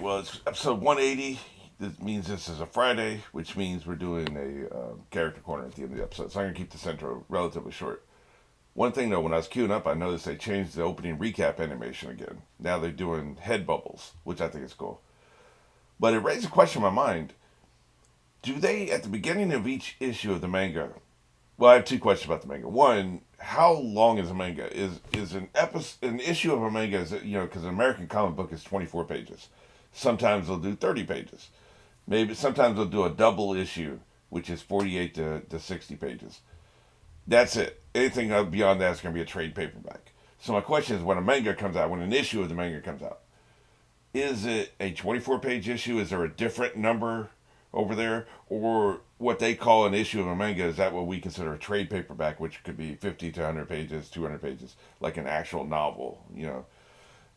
well, it's episode 180. This means this is a Friday, which means we're doing a character corner at the end of the episode. So I'm going to keep this intro relatively short. One thing though, when I was queuing up, I noticed they changed the opening recap animation again. Now they're doing head bubbles, which I think is cool. But it raised a question in my mind. Do they, at the beginning of each issue of the manga, well, I have two questions about the manga. One, how long is a manga? Is an issue of a manga, is it, because an American comic book is 24 pages. Sometimes they'll do 30 pages. Maybe sometimes they'll do a double issue, which is 48 to 60 pages. That's it. Anything beyond that is going to be a trade paperback. So my question is, when a manga comes out, when an issue of the manga comes out, is it a 24-page issue? Is there a different number over there? Or what they call an issue of a manga, is that what we consider a trade paperback, which could be 50 to 100 pages, 200 pages, like an actual novel.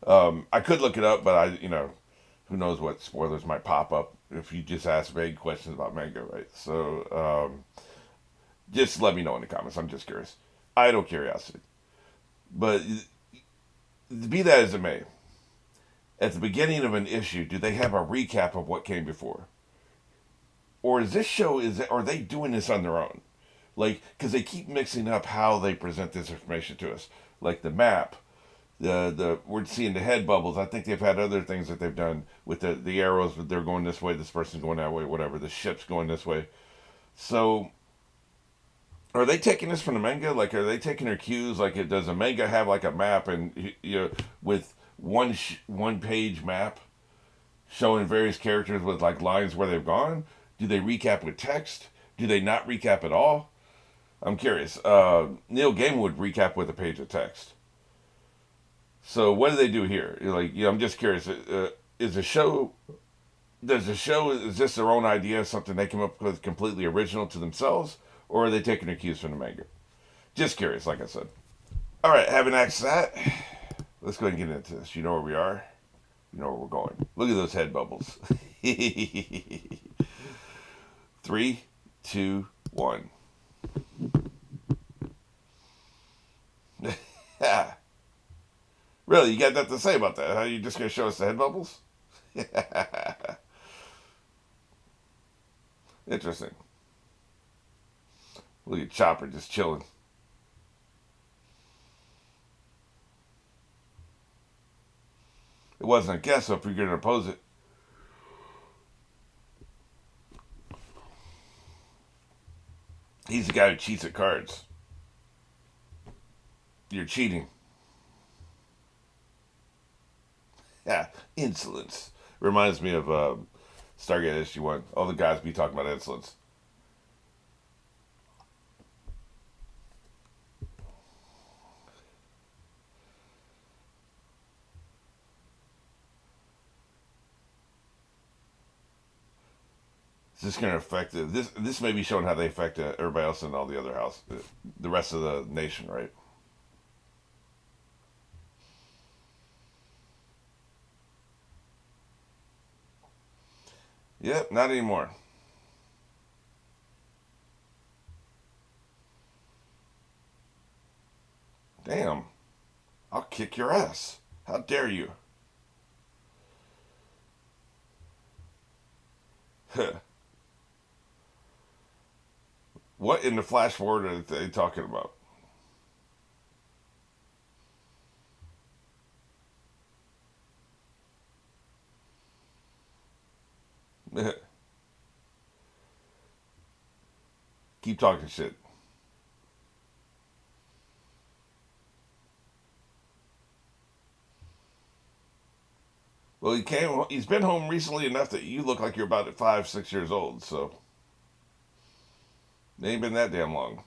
I could look it up, but who knows what spoilers might pop up if you just ask vague questions about manga, right? So just let me know in the comments. I'm just curious. Idle curiosity. But be that as it may, at the beginning of an issue, do they have a recap of what came before? Or is this show, are they doing this on their own? Like, because they keep mixing up how they present this information to us. Like the map, we're seeing the head bubbles. I think they've had other things that they've done with the arrows. They're going this way. This person's going that way. Whatever. The ship's going this way. So, are they taking this from the manga? Like, are they taking their cues? Like, does a manga have like a map and with one page map showing various characters with like lines where they've gone? Do they recap with text? Do they not recap at all? I'm curious. Neil Gaiman would recap with a page of text. So what do they do here? I'm just curious. Is the show? Does the show? Is this their own idea? Something they came up with completely original to themselves, or are they taking their cues from the manga? Just curious, like I said. All right, having asked that, let's go ahead and get into this. You know where we are. You know where we're going. Look at those head bubbles. 3, 2, 1. Really, you got nothing to say about that? Huh? You just gonna show us the head bubbles? Interesting. Look at Chopper just chilling. It wasn't a guess, so if you're gonna oppose it, he's the guy who cheats at cards. You're cheating. Yeah, insolence. Reminds me of Stargate SG-1. All the guys be talking about insolence. Is this going to affect this? This may be showing how they affect everybody else in all the other house, the rest of the nation, right? Yep, not anymore. Damn, I'll kick your ass. How dare you? What in the flash forward are they talking about? Keep talking shit. Well, he came. He's been home recently enough that you look like you're about 5, 6 years old. So it ain't been that damn long.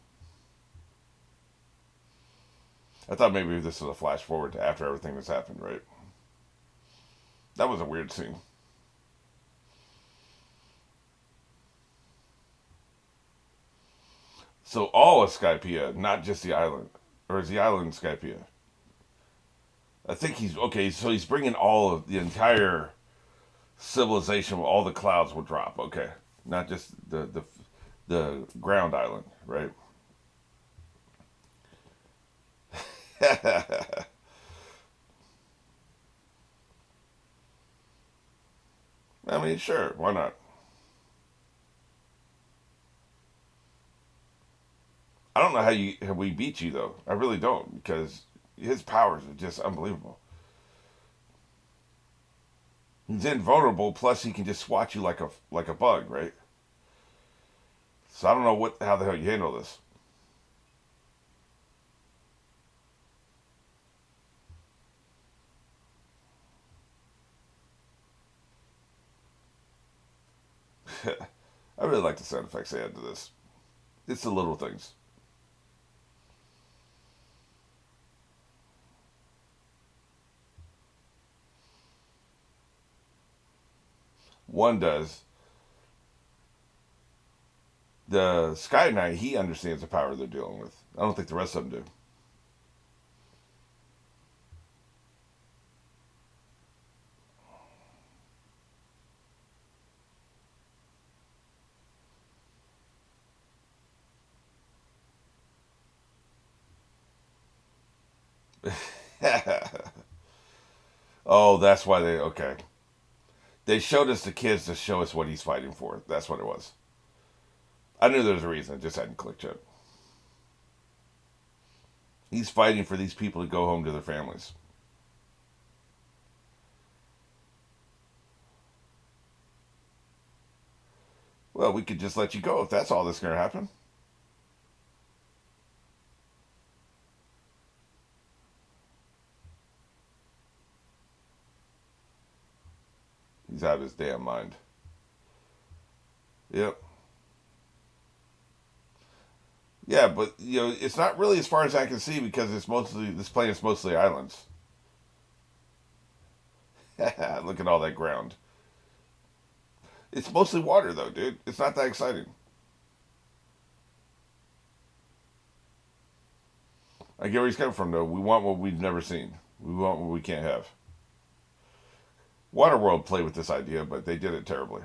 I thought maybe this was a flash forward to after everything that's happened, right? That was a weird scene. So all of Skypiea, not just the island, or is the island Skypiea? I think he's okay. So he's bringing all of the entire civilization. All the clouds will drop. Okay, not just the ground island, right? mean, sure, why not? I don't know how we beat you though. I really don't because his powers are just unbelievable. He's invulnerable. Plus, he can just swat you like a bug, right? So I don't know what how the hell you handle this. I really like the sound effects they add to this. It's the little things. One does. The Sky Knight, he understands the power they're dealing with. I don't think the rest of them do. Oh, that's why they okay. They showed us the kids to show us what he's fighting for. That's what it was. I knew there was a reason. It just hadn't clicked yet. He's fighting for these people to go home to their families. Well, we could just let you go if that's all that's going to happen. He's out of his damn mind. Yep. Yeah, but it's not really as far as I can see because it's mostly this planet's mostly islands. Look at all that ground. It's mostly water though, dude. It's not that exciting. I get where he's coming from though. We want what we've never seen. We want what we can't have. Waterworld played with this idea, but they did it terribly.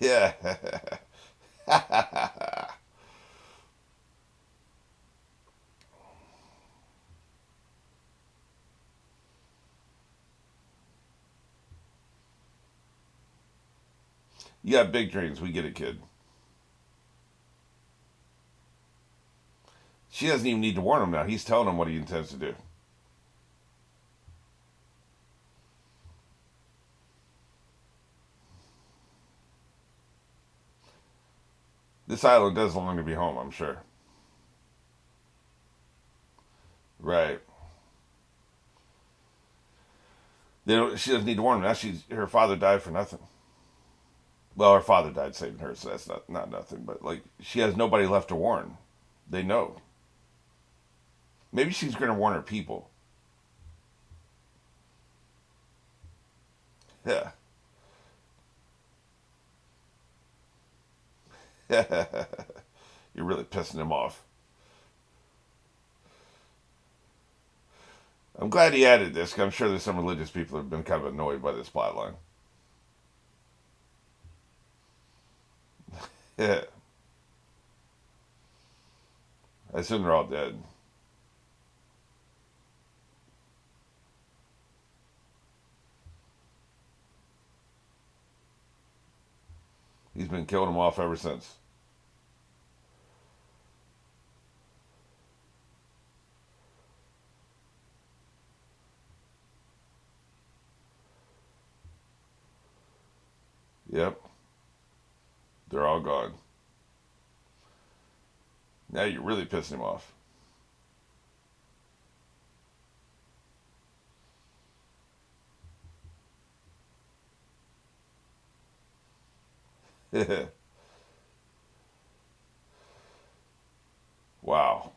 Yeah. You have big dreams. We get it, kid. She doesn't even need to warn him now. He's telling him what he intends to do. This island does long to be home, I'm sure. Right. She doesn't need to warn him now. Her father died for nothing. Well, her father died saving her, so that's not nothing. But like, she has nobody left to warn. They know. Maybe she's going to warn her people. Yeah. You're really pissing him off. I'm glad he added this, because I'm sure there's some religious people who have been kind of annoyed by this plotline. Yeah. I assume they're all dead. He's been killing them off ever since. Yep. They're all gone. Now you're really pissing him off. Wow.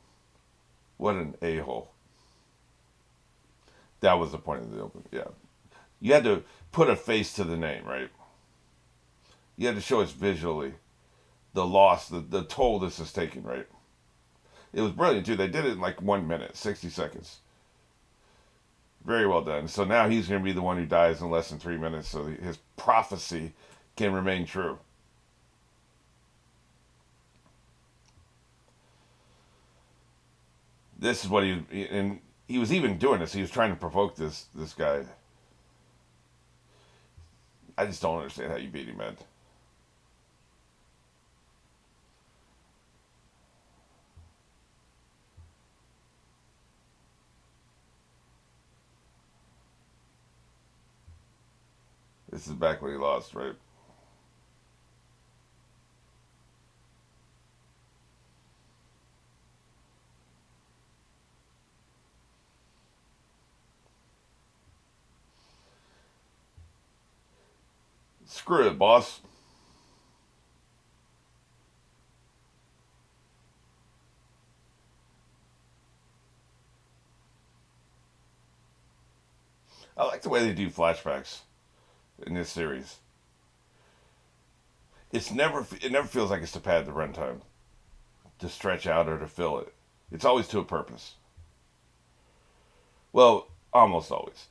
What an a hole. That was the point of the open. Yeah. You had to put a face to the name, right? You had to show us visually the loss, the toll this is taking, right? It was brilliant, too. They did it in like 1 minute, 60 seconds. Very well done. So now he's going to be the one who dies in less than 3 minutes so his prophecy can remain true. This is what and he was even doing this. He was trying to provoke this guy. I just don't understand how you beat him, man. This is back when he lost, right? Screw it, boss. I like the way they do flashbacks in this series. It never feels like it's to pad the runtime, to stretch out or to fill it. It's always to a purpose. Well, almost always.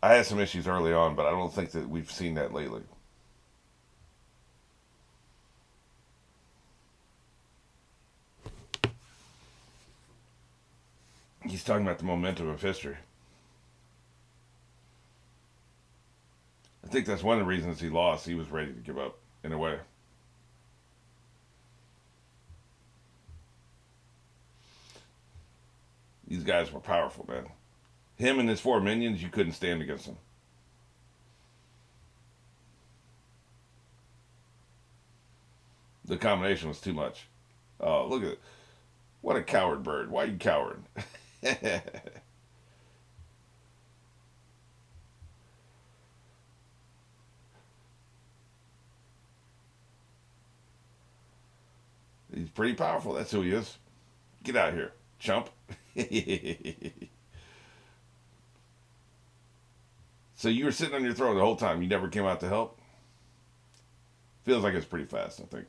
I had some issues early on, but I don't think that we've seen that lately. He's talking about the momentum of history. I think that's one of the reasons he lost. He was ready to give up, in a way. These guys were powerful, man. Him and his four minions, you couldn't stand against them. The combination was too much. Oh, look at it. What a coward bird. Why are you coward? He's pretty powerful. That's who he is. Get out of here, chump. So you were sitting on your throne the whole time. You never came out to help? Feels like it's pretty fast, I think.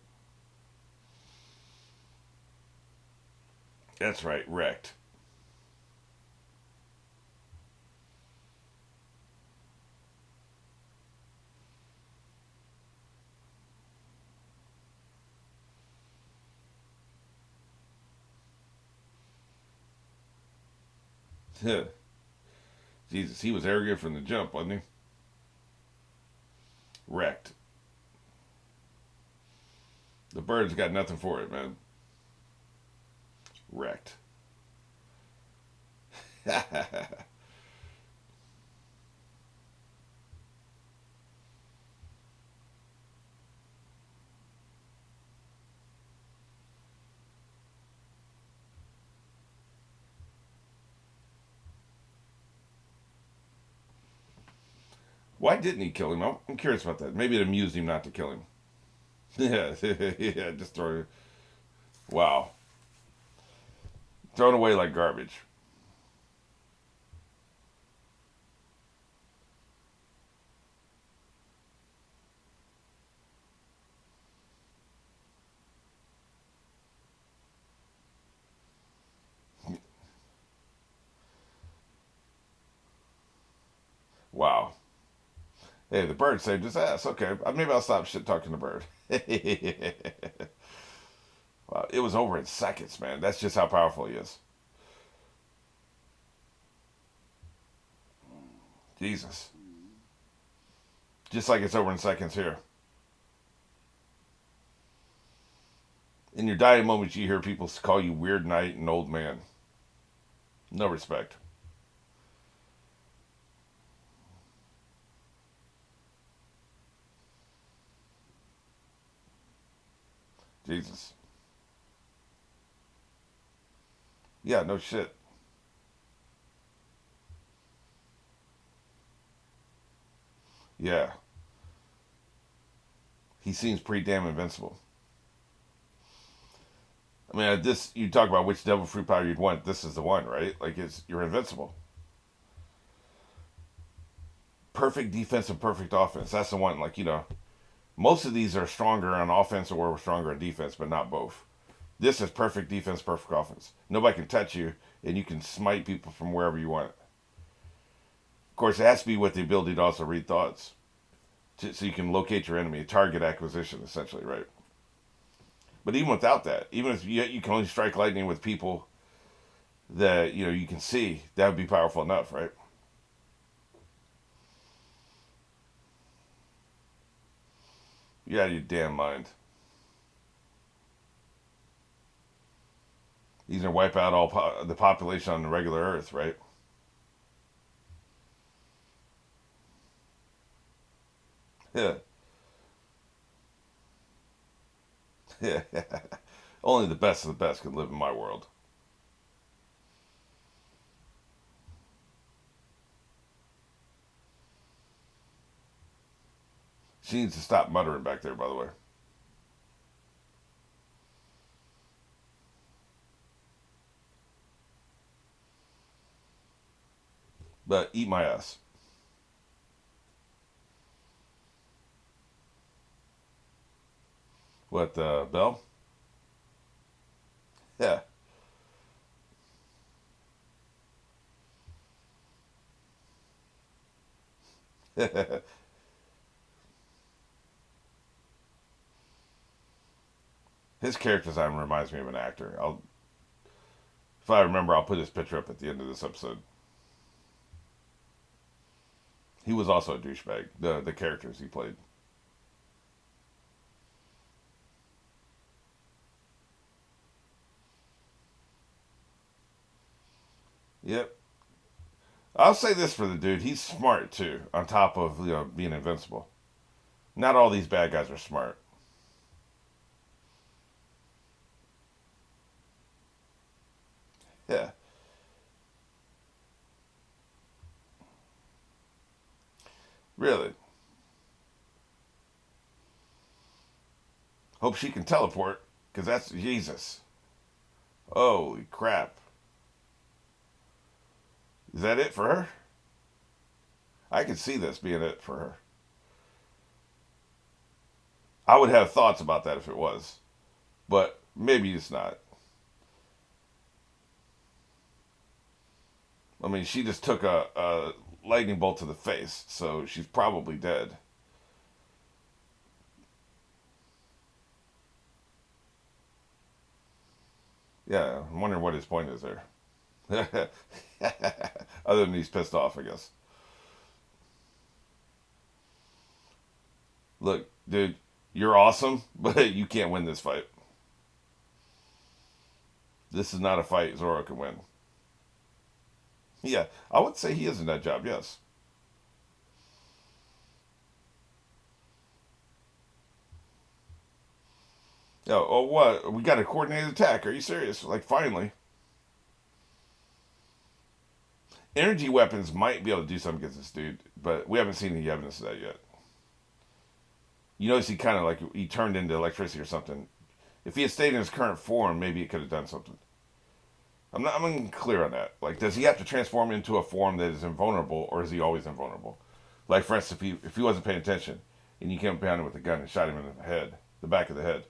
That's right, wrecked. Jesus, he was arrogant from the jump, wasn't he? Wrecked. The bird's got nothing for it, man. Wrecked. Why didn't he kill him? I'm curious about that. Maybe it amused him not to kill him. Yeah, yeah, just throw it. Wow. Thrown away like garbage. Wow. Hey, the bird saved his ass. Okay, maybe I'll stop shit talking to the bird. Wow, it was over in seconds, man. That's just how powerful he is. Jesus. Just like it's over in seconds here. In your dying moments, you hear people call you weird knight and old man. No respect. Jesus. Yeah, no shit. Yeah. He seems pretty damn invincible. I mean, this you talk about which devil fruit power you'd want. This is the one, right? Like it's you're invincible. Perfect defense and perfect offense. That's the one. Like most of these are stronger on offense or stronger on defense, but not both. This is perfect defense, perfect offense. Nobody can touch you, and you can smite people from wherever you want. Of course, it has to be with the ability to also read thoughts, so you can locate your enemy, target acquisition, essentially, right? But even without that, even if you can only strike lightning with people that you can see, that would be powerful enough, right? You out of your damn mind. He's gonna wipe out all the population on the regular Earth, right? Yeah, yeah. Only the best of the best can live in my world. She needs to stop muttering back there, by the way. But eat my ass. What, Bell? Yeah. His character design reminds me of an actor. If I remember, I'll put his picture up at the end of this episode. He was also a douchebag. The characters he played. Yep. I'll say this for the dude: he's smart too. On top of being invincible. Not all these bad guys are smart. Yeah. Really. Hope she can teleport, because that's Jesus. Holy crap. Is that it for her? I could see this being it for her. I would have thoughts about that if it was, but maybe it's not. I mean, she just took a lightning bolt to the face, so she's probably dead. Yeah, I'm wondering what his point is there. Other than he's pissed off, I guess. Look, dude, you're awesome, but you can't win this fight. This is not a fight Zoro can win. Yeah, I would say he is in that job, yes. Yeah, oh, what? We got a coordinated attack. Are you serious? Like, finally. Energy weapons might be able to do something against this dude, but we haven't seen any evidence of that yet. You notice he kind of like he turned into electricity or something. If he had stayed in his current form, maybe it could have done something. I'm unclear on that. Like, does he have to transform into a form that is invulnerable, or is he always invulnerable? Like, for instance, if he wasn't paying attention and you came behind him with a gun and shot him in the head, the back of the head,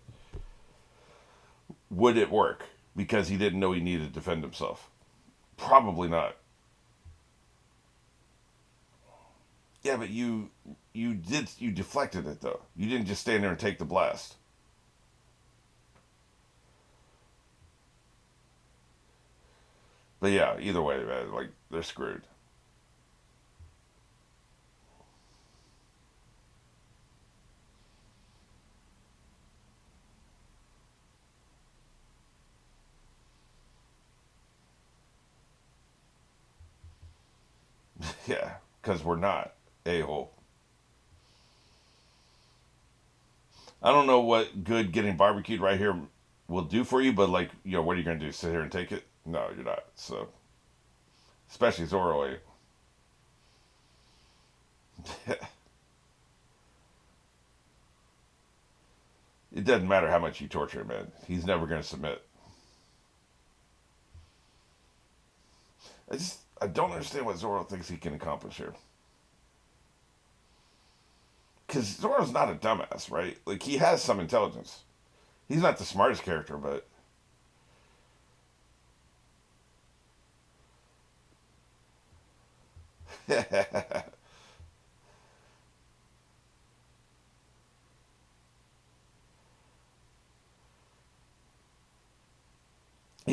would it work? Because he didn't know he needed to defend himself. Probably not. Yeah, but you deflected it though. You didn't just stand there and take the blast. But yeah, either way, man, like they're screwed. Yeah, because we're not a hole. I don't know what good getting barbecued right here will do for you, but like, what are you gonna do? Sit here and take it? No, you're not. So, especially Zoro. It doesn't matter how much you torture him, man. He's never gonna submit. I don't understand what Zoro thinks he can accomplish here. Because Zoro's not a dumbass, right? Like he has some intelligence. He's not the smartest character, but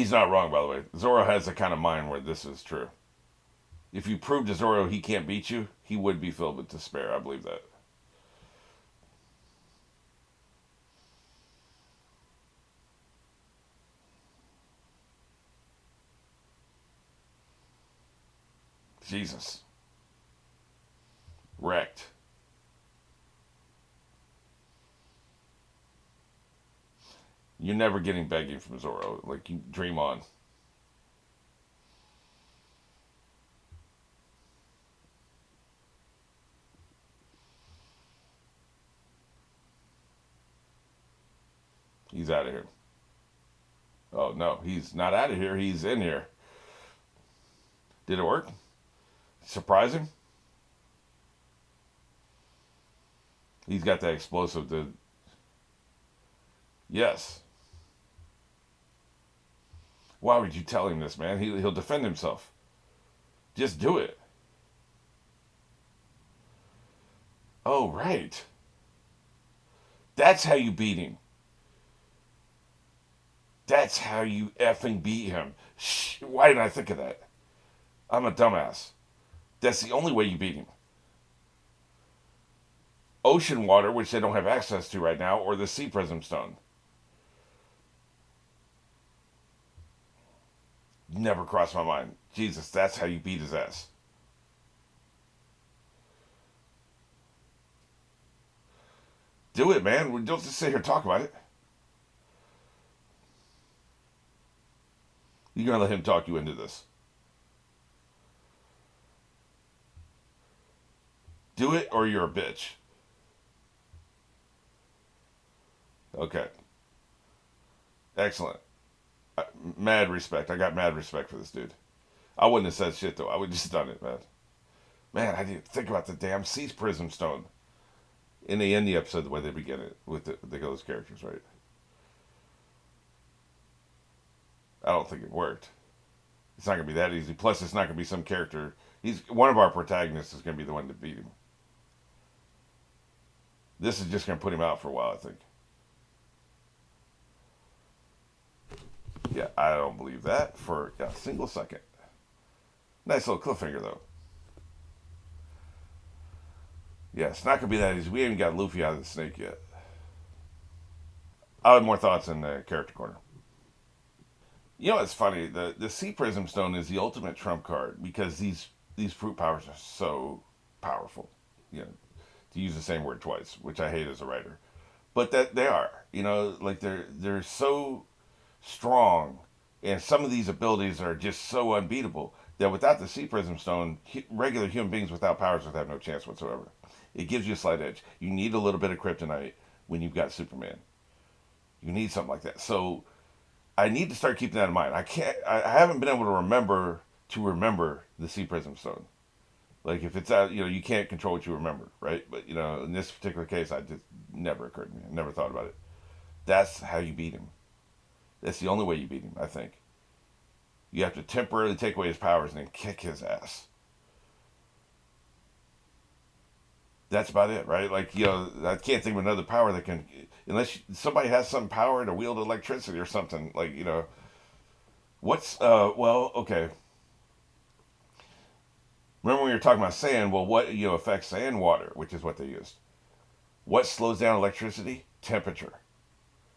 He's not wrong, by the way. Zoro has the kind of mind where this is true. If you prove to Zoro he can't beat you, he would be filled with despair. I believe that. Jesus. Wrecked. You're never getting begging from Zoro. Like, you dream on. He's out of here. Oh, no. He's not out of here. He's in here. Did it work? Surprising? He's got that explosive. Yes. Why would you tell him this, man? He'll defend himself. Just do it. Oh, right. That's how you beat him. That's how you effing beat him. Shh, why didn't I think of that? I'm a dumbass. That's the only way you beat him. Ocean water, which they don't have access to right now, or the sea prism stone. Never crossed my mind. Jesus, that's how you beat his ass. Do it, man. We don't just sit here and talk about it. You're gonna let him talk you into this. Do it, or you're a bitch. Okay, excellent. Mad respect. I got mad respect for this dude. I wouldn't have said shit though. I would have just done it, man. Man, I didn't think about the damn sea prism stone. In the end, the episode, the way they begin it with those characters, right? I don't think it worked. It's not gonna be that easy. Plus, it's not gonna be some character. He's one of our protagonists is gonna be the one to beat him. This is just gonna put him out for a while, I think. Yeah, I don't believe that for a single second. Nice little cliffhanger though. Yeah, it's not gonna be that easy. We haven't got Luffy out of the snake yet. I'll have more thoughts in the character corner. You know what's funny? The Sea Prism Stone is the ultimate trump card because these fruit powers are so powerful. You know, to use the same word twice, which I hate as a writer, but that they are. You know, like they're so strong, and some of these abilities are just so unbeatable that without the Sea Prism Stone, regular human beings without powers would have no chance whatsoever. It gives you a slight edge. You need a little bit of kryptonite when you've got Superman. You need something like that. So I need to start keeping that in mind. I can't. I haven't been able to remember the Sea Prism Stone. Like if it's out, you can't control what you remember, right? But in this particular case, I just never occurred to me. I never thought about it. That's how you beat him. That's the only way you beat him. I think you have to temporarily take away his powers and then kick his ass. That's about it, right? Like I can't think of another power that can, unless somebody has some power to wield electricity or something. Like what's well, okay. Remember when we were talking about sand? Well, what affects sand? Water, which is what they used. What slows down electricity? Temperature.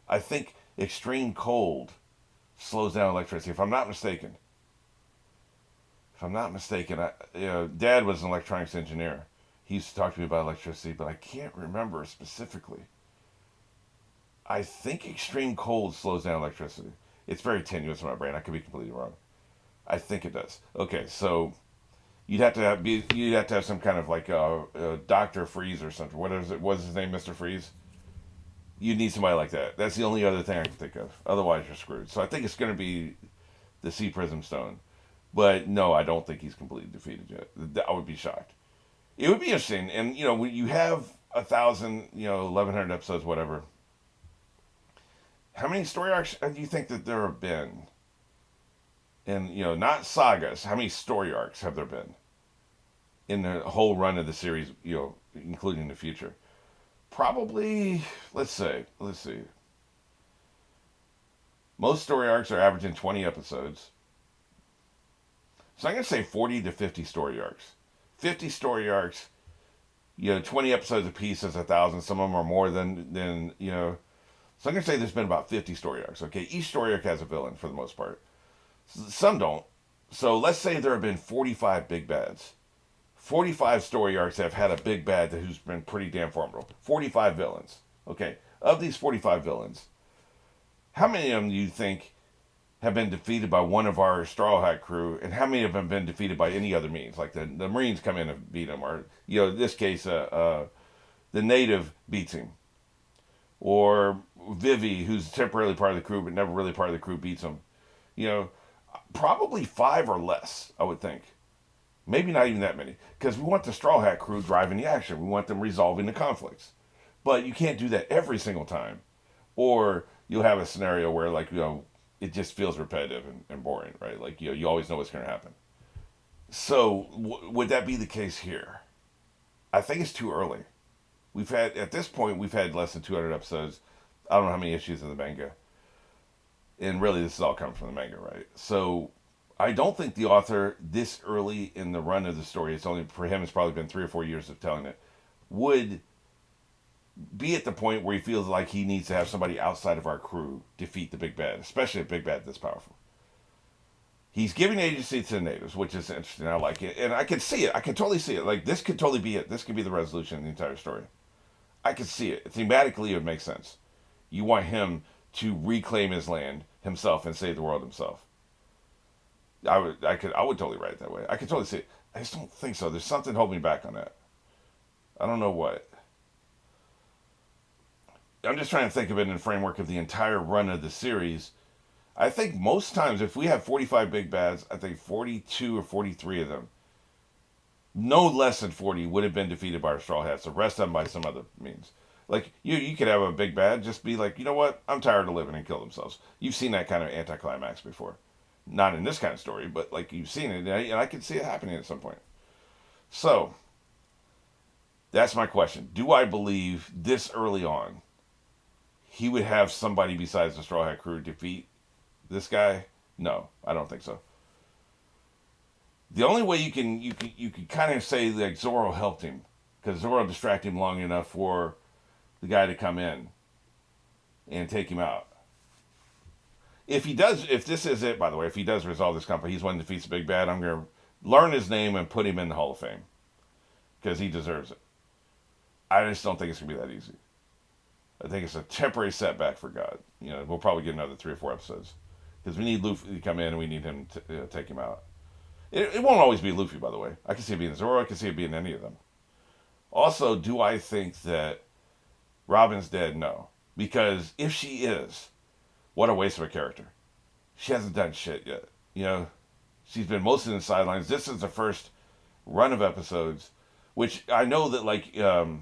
I think extreme cold slows down electricity. If I'm not mistaken. Dad was an electronics engineer. He used to talk to me about electricity, but I can't remember specifically. I think extreme cold slows down electricity. It's very tenuous in my brain. I could be completely wrong. I think it does. Okay, so you'd have to have some kind of like Doctor Freeze or something. What is it? What's his name, Mister Freeze? You need somebody like that. That's the only other thing I can think of. Otherwise, you're screwed. So I think it's going to be the Sea Prism Stone. But no, I don't think he's completely defeated yet. I would be shocked. It would be interesting, and when you have 1,000, 1,100 episodes, whatever. How many story arcs do you think that there have been? And not sagas. How many story arcs have there been in the whole run of the series? Including the future. Probably. Let's see. Most story arcs are averaging 20 episodes. So I'm going to say 40 to 50 story arcs. 50 story arcs, 20 episodes apiece is 1,000. Some of them are more than. So I'm going to say there's been about 50 story arcs. Okay, each story arc has a villain for the most part. Some don't. So let's say there have been 45 big bads. 45 story arcs have had a big bad who's been pretty damn formidable. 45 villains. Okay, of these 45 villains, how many of them do you think have been defeated by one of our Straw Hat crew, and how many of them have been defeated by any other means? Like the Marines come in and beat him, or in this case, the native beats him, or Vivi, who's temporarily part of the crew but never really part of the crew, beats him. You know, probably five or less, I would think. Maybe not even that many, because we want the Straw Hat crew driving the action. We want them resolving the conflicts, but you can't do that every single time, or you'll have a scenario where it just feels repetitive and boring, right? Like you always know what's going to happen. So would that be the case here? I think it's too early. At this point we've had less than 200 episodes. I don't know how many issues in the manga, and really this is all coming from the manga, right? So I don't think the author this early in the run of the story, it's only for him, it's probably been 3 or 4 years of telling it, would be at the point where he feels like he needs to have somebody outside of our crew defeat the big bad, especially a big bad this powerful. He's giving agency to the natives, which is interesting. I like it, and I can see it. I can totally see it. Like this could totally be it. This could be the resolution of the entire story. I could see it. Thematically, it would make sense. You want him to reclaim his land himself and save the world himself. I would totally write it that way. I could totally see it. I just don't think so. There's something holding me back on that. I don't know what. I'm just trying to think of it in the framework of the entire run of the series. I think most times, if we have 45 big bads, I think 42 or 43 of them, no less than 40, would have been defeated by our Straw Hats. The rest of them by some other means. Like, you could have a big bad just be like, you know what, I'm tired of living, and kill themselves. You've seen that kind of anticlimax before. Not in this kind of story, but like you've seen it, and I can see it happening at some point. So, that's my question. Do I believe this early on he would have somebody besides the Straw Hat crew defeat this guy? No, I don't think so. The only way you can kind of say like Zoro helped him, because Zoro distracted him long enough for the guy to come in and take him out. If this is it, by the way, if he does resolve this conflict, he's one that defeats the big bad, I'm going to learn his name and put him in the Hall of Fame, because he deserves it. I just don't think it's going to be that easy. I think it's a temporary setback for God. We'll probably get another 3 or 4 episodes, because we need Luffy to come in and we need him to take him out. It won't always be Luffy, by the way. I can see it being Zoro. I can see it being any of them. Also, do I think that Robin's dead? No. Because if she is, what a waste of a character. She hasn't done shit yet. She's been mostly in the sidelines. This is the first run of episodes, which I know that,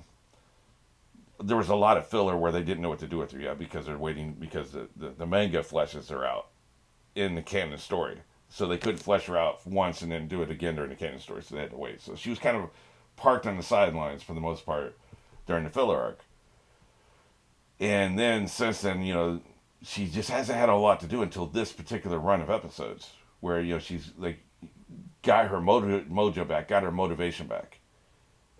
there was a lot of filler where they didn't know what to do with her yet, because they're waiting, because the manga fleshes her out in the canon story. So they couldn't flesh her out once and then do it again during the canon story, so they had to wait. So she was kind of parked on the sidelines for the most part during the filler arc. And then since then, she just hasn't had a lot to do until this particular run of episodes, where she's got her mojo back, got her motivation back,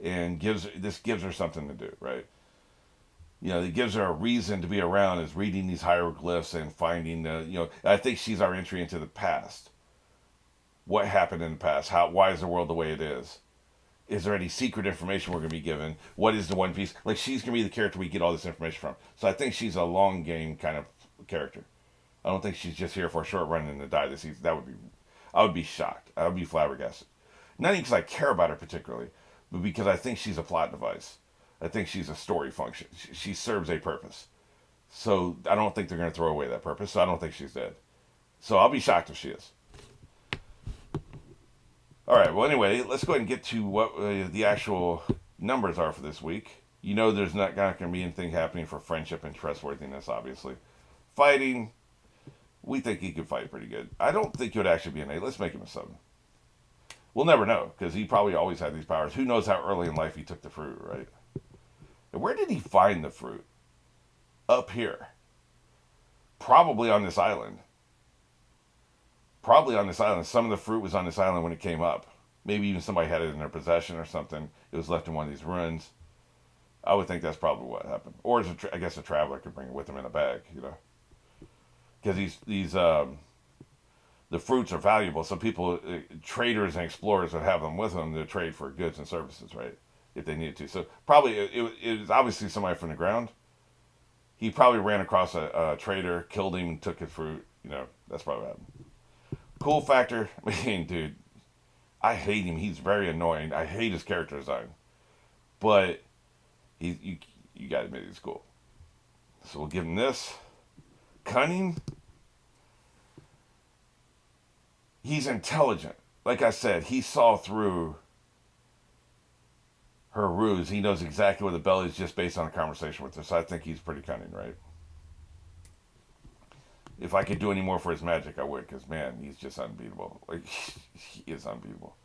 and gives her something to do, right? It gives her a reason to be around, is reading these hieroglyphs and finding I think she's our entry into the past. What happened in the past? Why is the world the way it is? Is there any secret information we're going to be given? What is the One Piece? She's going to be the character we get all this information from. So I think she's a long game kind of character. I don't think she's just here for a short run and to die this season. I would be shocked. I would be flabbergasted. Not even because I care about her particularly, but because I think she's a plot device. I think she's a story function. She serves a purpose. So I don't think they're going to throw away that purpose. So I don't think she's dead. So I'll be shocked if she is. All right, well, anyway, let's go ahead and get to what the actual numbers are for this week. There's not going to be anything happening for friendship and trustworthiness, obviously. Fighting, we think he could fight pretty good. I don't think he would actually be an 8. Let's make him a 7. We'll never know, because he probably always had these powers. Who knows how early in life he took the fruit, right? And where did he find the fruit? Up here. Probably on this island. Probably on this island. Some of the fruit was on this island when it came up. Maybe even somebody had it in their possession or something. It was left in one of these ruins. I would think that's probably what happened. Or I guess a traveler could bring it with him in a bag, you know, because these the fruits are valuable. So people, traders and explorers would have them with them to trade for goods and services, right? If they needed to. So probably it was obviously somebody from the ground. He probably ran across a trader, killed him, took his fruit. You know, that's probably what happened. Cool factor. I mean, dude, I hate him. He's very annoying. I hate his character design, but you got to admit he's cool. So we'll give him this. Cunning. He's intelligent. Like I said, he saw through her ruse. He knows exactly where the belly is just based on a conversation with her. So I think he's pretty cunning, right? If I could do any more for his magic, I would, because man, he's just unbeatable. Like he is unbeatable.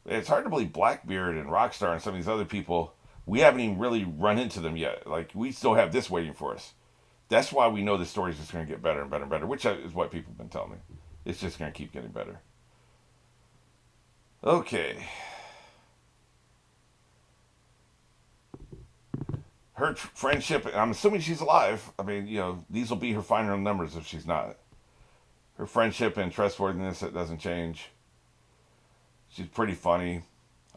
It's hard to believe Blackbeard and Rockstar and some of these other people. We haven't even really run into them yet. Like we still have this waiting for us. That's why we know the story's just going to get better and better and better, which is what people have been telling me. It's just going to keep getting better. Okay. Her friendship, I'm assuming she's alive. I mean, you know, these will be her final numbers if she's not. Her friendship and trustworthiness, it doesn't change. She's pretty funny.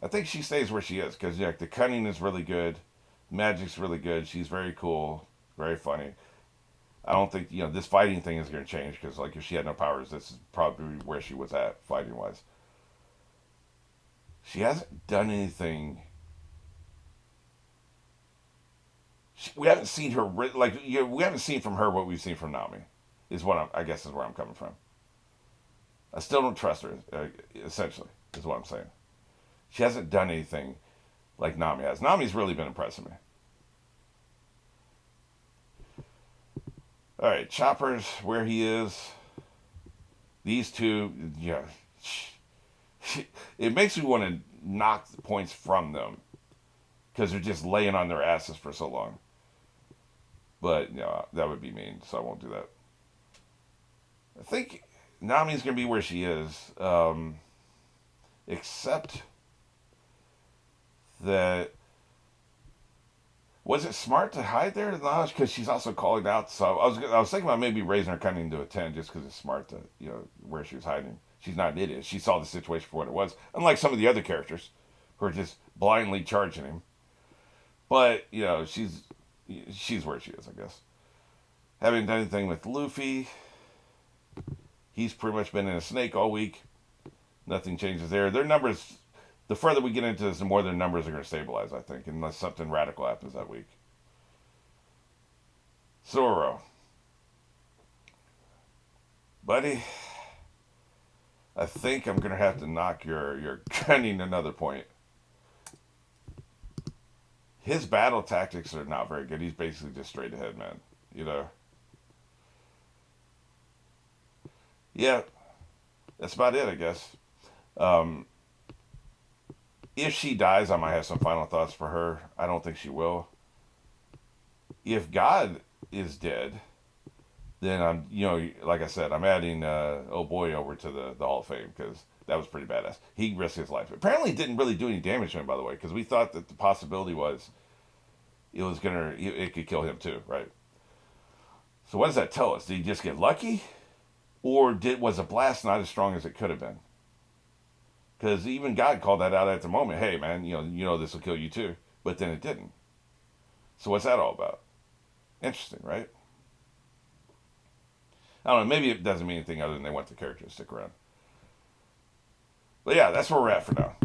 I think she stays where she is because, yeah, the cunning is really good. Magic's really good. She's very cool, very funny. I don't think, you know, this fighting thing is going to change because, like, if she had no powers, this is probably where she was at fighting wise. She hasn't done anything. We haven't seen her like, you know, we haven't seen from her what we've seen from Nami. Is what I guess is where I'm coming from. I still don't trust her. Essentially, is what I'm saying. She hasn't done anything like Nami has. Nami's really been impressing me. All right, Chopper's where he is. These two, yeah, it makes me want to knock the points from them because they're just laying on their asses for so long. But you know, that would be mean, so I won't do that. I think Nami's gonna be where she is, except that was it smart to hide there? No, because she's also calling out. So I was thinking about maybe raising her cunning to a 10 just because it's smart to, you know, where she was hiding. She's not an idiot. She saw the situation for what it was, unlike some of the other characters who are just blindly charging him. But you know, she's where she is, I guess. Haven't done anything with Luffy. He's pretty much been in a snake all week. Nothing changes there. Their numbers, the further we get into this, the more their numbers are going to stabilize, I think, unless something radical happens that week. Zoro. Buddy, I think I'm going to have to knock your cunning another point. His battle tactics are not very good. He's basically just straight ahead, man. You know? Yeah, that's about it, I guess. Um, if she dies, I might have some final thoughts for her. I don't think she will. If God is dead, then I'm, you know, like I said, I'm adding oh boy over to the Hall of Fame because that was pretty badass. He risked his life. Apparently, it didn't really do any damage to him, by the way, because we thought that the possibility was it could kill him too, right? So what does that tell us? Did he just get lucky, or was a blast not as strong as it could have been? Because even God called that out at the moment. Hey, man, you know this will kill you too, but then it didn't. So what's that all about? Interesting, right? I don't know. Maybe it doesn't mean anything other than they want the character to stick around. But yeah, that's where we're at for now.